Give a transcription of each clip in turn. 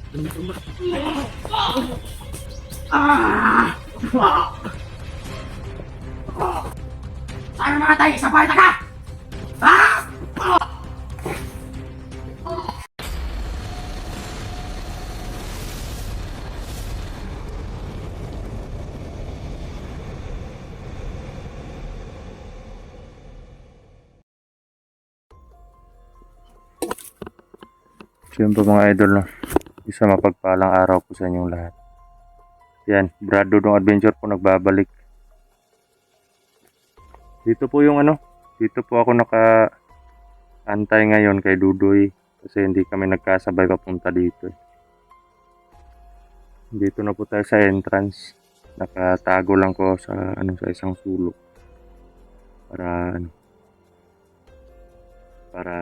Tayo mga tayo, isa pa ka! So yun po mga idol, no? Isa mapagpalang araw po sa inyong lahat. Yan, Brad Dudong Adventure po nagbabalik. Dito po yung dito po ako naka-antay ngayon kay Dudoy kasi hindi kami nagkasabay papunta dito. Dito na po tayo sa entrance. Nakatago lang ko sa sa isang sulok para para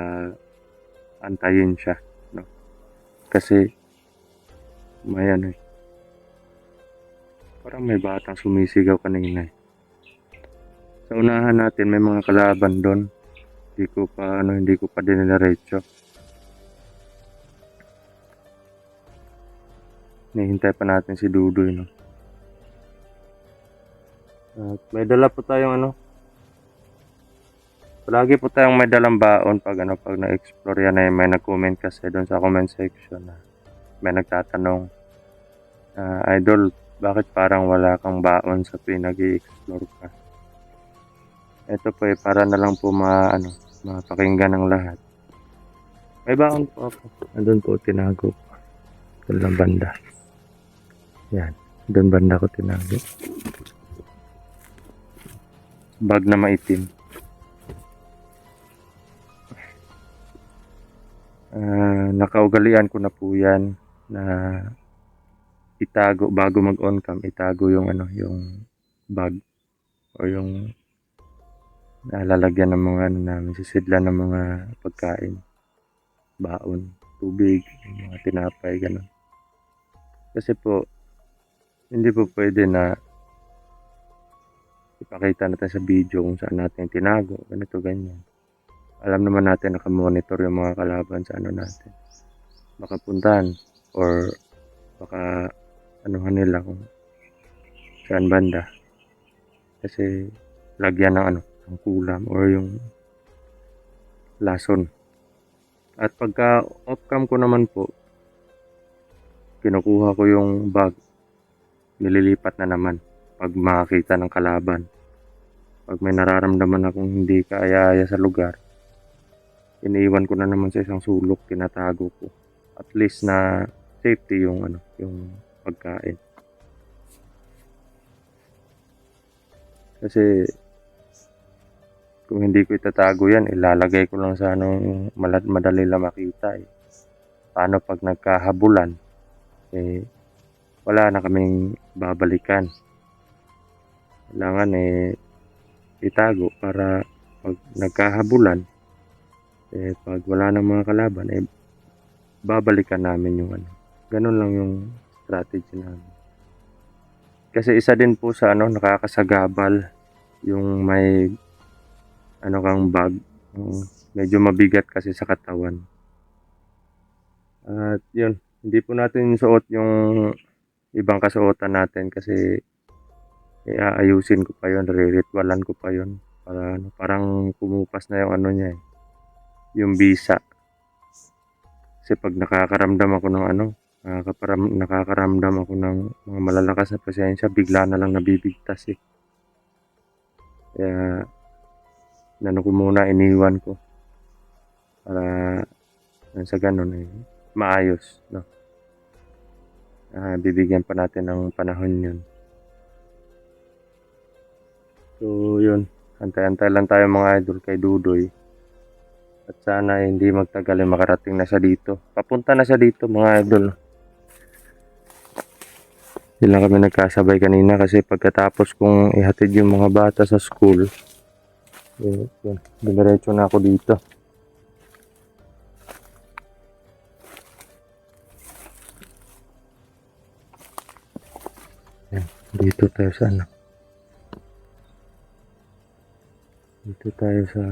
antayin siya, no? Kasi may parang may batang sumisigaw kanina. Sa unahan natin may mga kalaban doon. Hindi ko pa diniretso. Nihintay pa natin si Dudoy, no? At may dala po tayong palagi po tayong may dalang baon pag pag na-explore yan. May nag-comment kasi doon sa comment section na may nagtatanong, idol, bakit parang wala kang baon sa pinag-i-explore ka? Ito po para na lang po mapakinggan ng lahat. May baon po ako. Andun po tinago po. Doon lang banda. Yan. Doon banda ko tinago. Bag na maitim. Nakaugalian ko na po yan na itago bago mag-on cam, itago yung yung bag o yung lalagyan ng mga namin, sisidlan ng mga pagkain, baon, tubig, mga tinapay, ganun. Kasi po hindi po pwede na ipakita natin sa video kung saan natin tinago, ganito, ganyan. Alam naman natin nakamonitor yung mga kalaban sa natin. Baka puntahan or baka nila kung saan banda. Kasi lagyan ng ang kulam or yung lason. At pagka off cam ko naman po, kinukuha ko yung bag, nililipat na naman pag makakita ng kalaban. Pag may nararamdaman akong hindi kaaya-aya sa lugar, iniiwan ko na naman sa isang sulok, tinatago ko. At least na safety yung yung pagkain. Kasi kung hindi ko itatago yan, ilalagay ko lang sa madali lang makita. Paano pag nagkahabulan, wala na kaming babalikan. Kailangan itago para pag nagkahabulan, pag wala ng mga kalaban, babalikan namin yung ganun lang yung strategy namin. Kasi isa din po sa nakakasagabal yung may kang bag, medyo mabigat kasi sa katawan. At yun, hindi po natin suot yung ibang kasuotan natin kasi aayusin ko pa yun, re-ritualan ko pa yun para parang pumupas na yung niya, yung bisa. Kasi pag nakakaramdam ako ng nakakaramdam ako ng mga malalakas na presensya, bigla na lang nabibigtas Kaya ko muna, iniwan ko para sa ganun maayos, no? Bibigyan pa natin ng panahon yun. So yun, antay-antay lang tayo mga idol kay Dudoy. At sana hindi magtagal makarating na siya dito. Papunta na siya dito mga idol. Hindi lang kami nagkasabay kanina kasi pagkatapos kong ihatid yung mga bata sa school, diretso na ako dito. Dito tayo sa dito tayo sa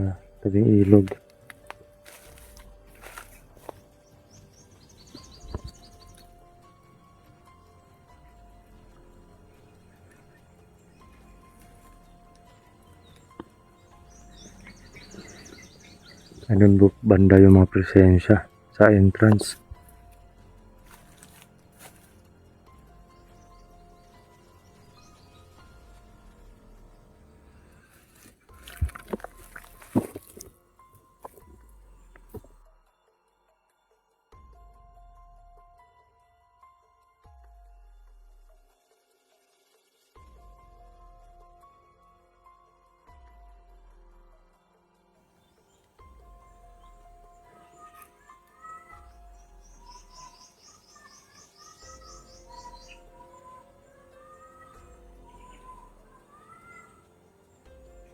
tabing ilog. Ayun banda yung mga presensya sa entrance.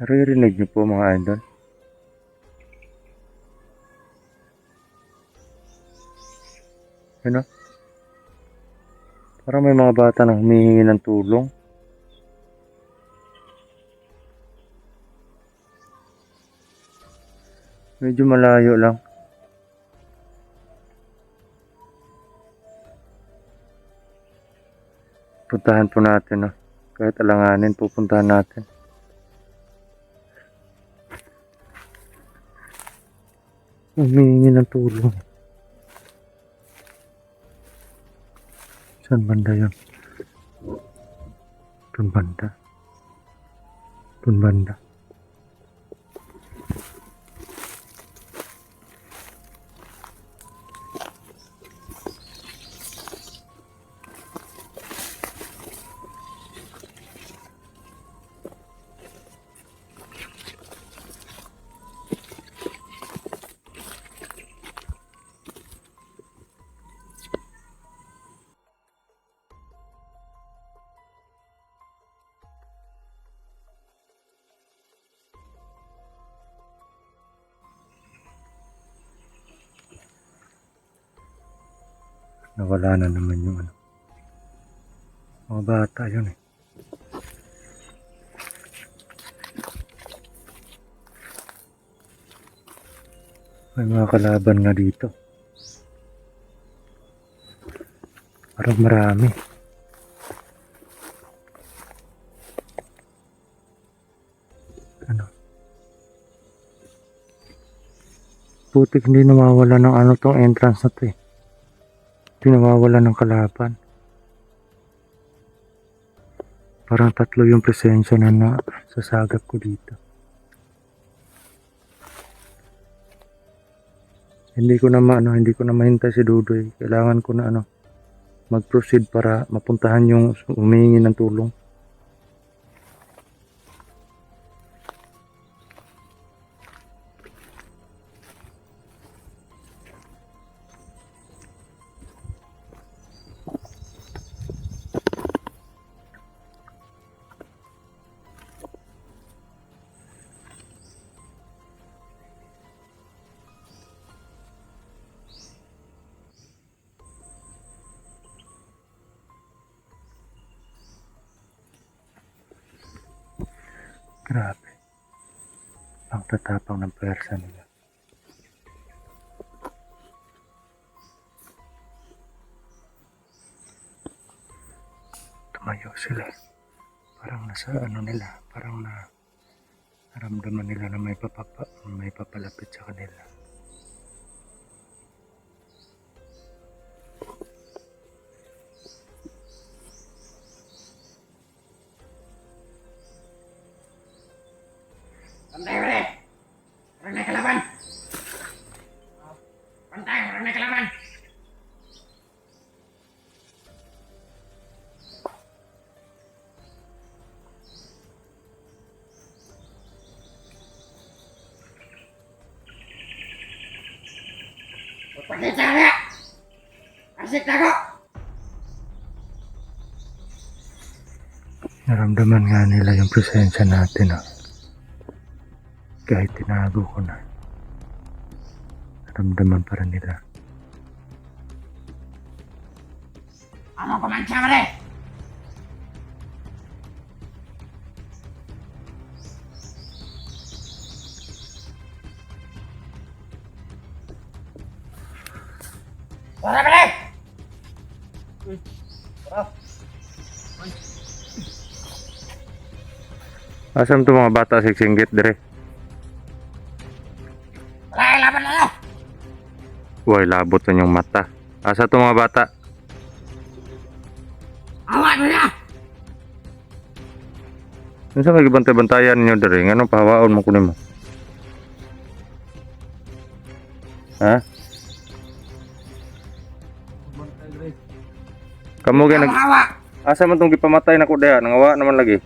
Naririnig niyo po mga idol? Ano? Parang may mga bata na humihingi ng tulong. Medyo malayo lang. Puntahan po natin, no? Kahit alanganin, pupuntahan natin. Humihingi ng tulong. Saan banda yun? Doon banda. Doon banda. Nawala na naman yung ano. Mga bata yun eh. May mga kalaban nga dito. Parang marami. Ano? Putik hindi nawawala ng ano tong entrance na to eh. Hindi nawawala ng kalaban. Parang 3 yung presensya na nasasagap ko dito. Hindi ko na mahintay si Dudoy. Kailangan ko na mag-proceed para mapuntahan yung humihingi ng tulong. Grabe. Ang tatapang ng pwersa nila. Tumayo sila. Parang nasa nila. Parang naramdaman nila na may papalapit sa kanila. Pantay, pare! Parang may kalaban! Pantay, parang may kalaban! Pagpagit sa kanya! Asik na ako! Naramdaman nga nila yung presensya natin kahit tinago ko na. Naramdaman pa rin nila. Ano kumansya, pare? Tara, pare! Asam to mga bata siksingit dire? Wala Uy, labot na yung mata. Asa to mga bata? Awa na niya! Ano sa kagibantay-bantayan ninyo diri? Anong pahawaon mo kunin mo? Ha? Kamu kaya nag... Awa! Asa man tong gipamatay na ko diha? Nangawa naman lagi.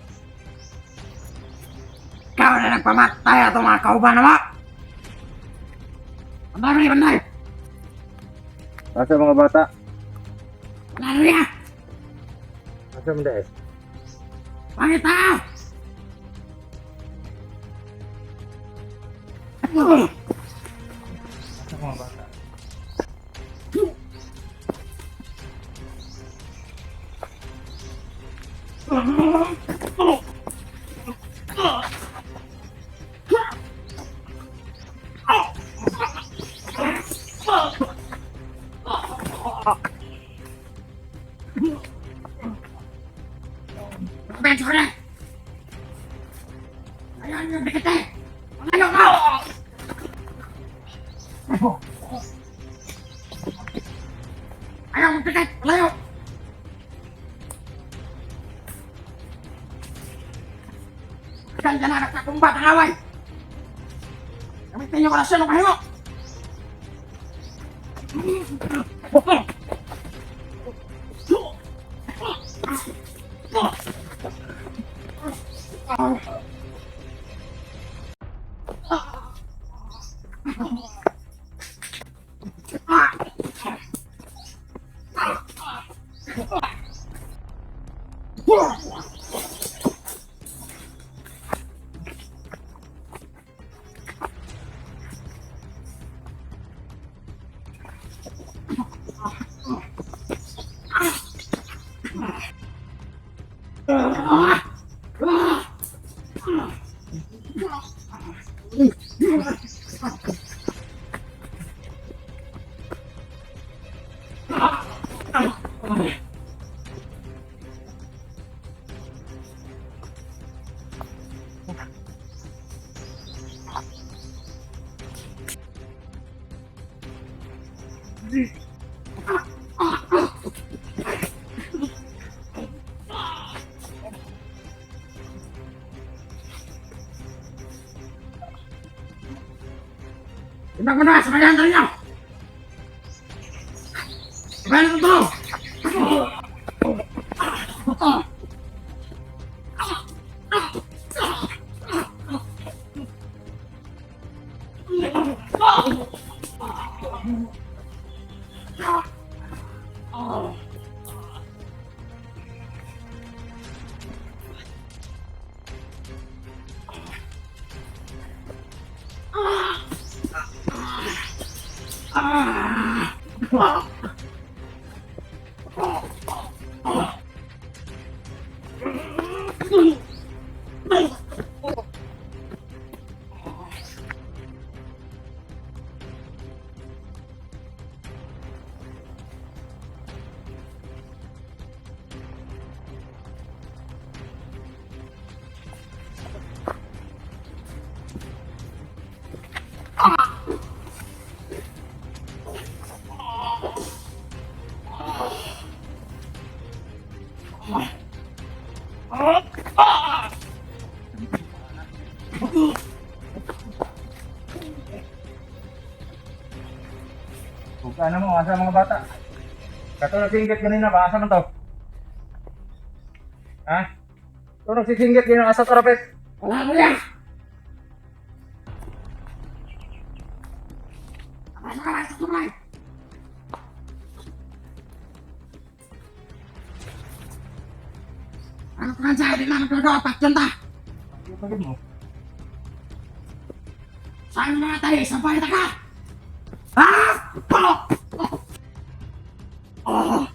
Ikaw na nagpamatay at mga kauban mo! Ang dami banday! Asa mga bata? Wala na niya! Asa man dahil? Pangit tao! Asa mga bata? Medyo ka na! Ayan yung bigit eh! Ayaw mo! Ayaw mo bigit! Ayaw! Ganda na nagkakumbat ang away! Gamitin yung orasyon ng kahiwo! Timbang mo na sa bayan niyo! Bayan ng tulong! Ano mo, asa mga bata? Kato nagsingkit kanina ba? Asa man to? Ha? Ito nagsisingkit kanina, asa karapet? Wala mo yan! Abay ka lang sa tulay! Ano ka lang sa'yo, di na nagagawa pa, tiyanta! Ano pagod mo? Saan mo mga tayo, sampay na ka! Ah! Oh! Oh!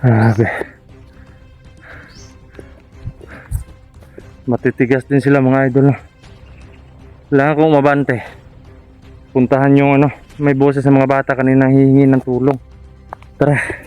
Grabe. Matitigas din sila mga idol. Kailangan kong umabante. Puntahan yung may boses sa mga bata kanina hihingi ng tulong. Tara.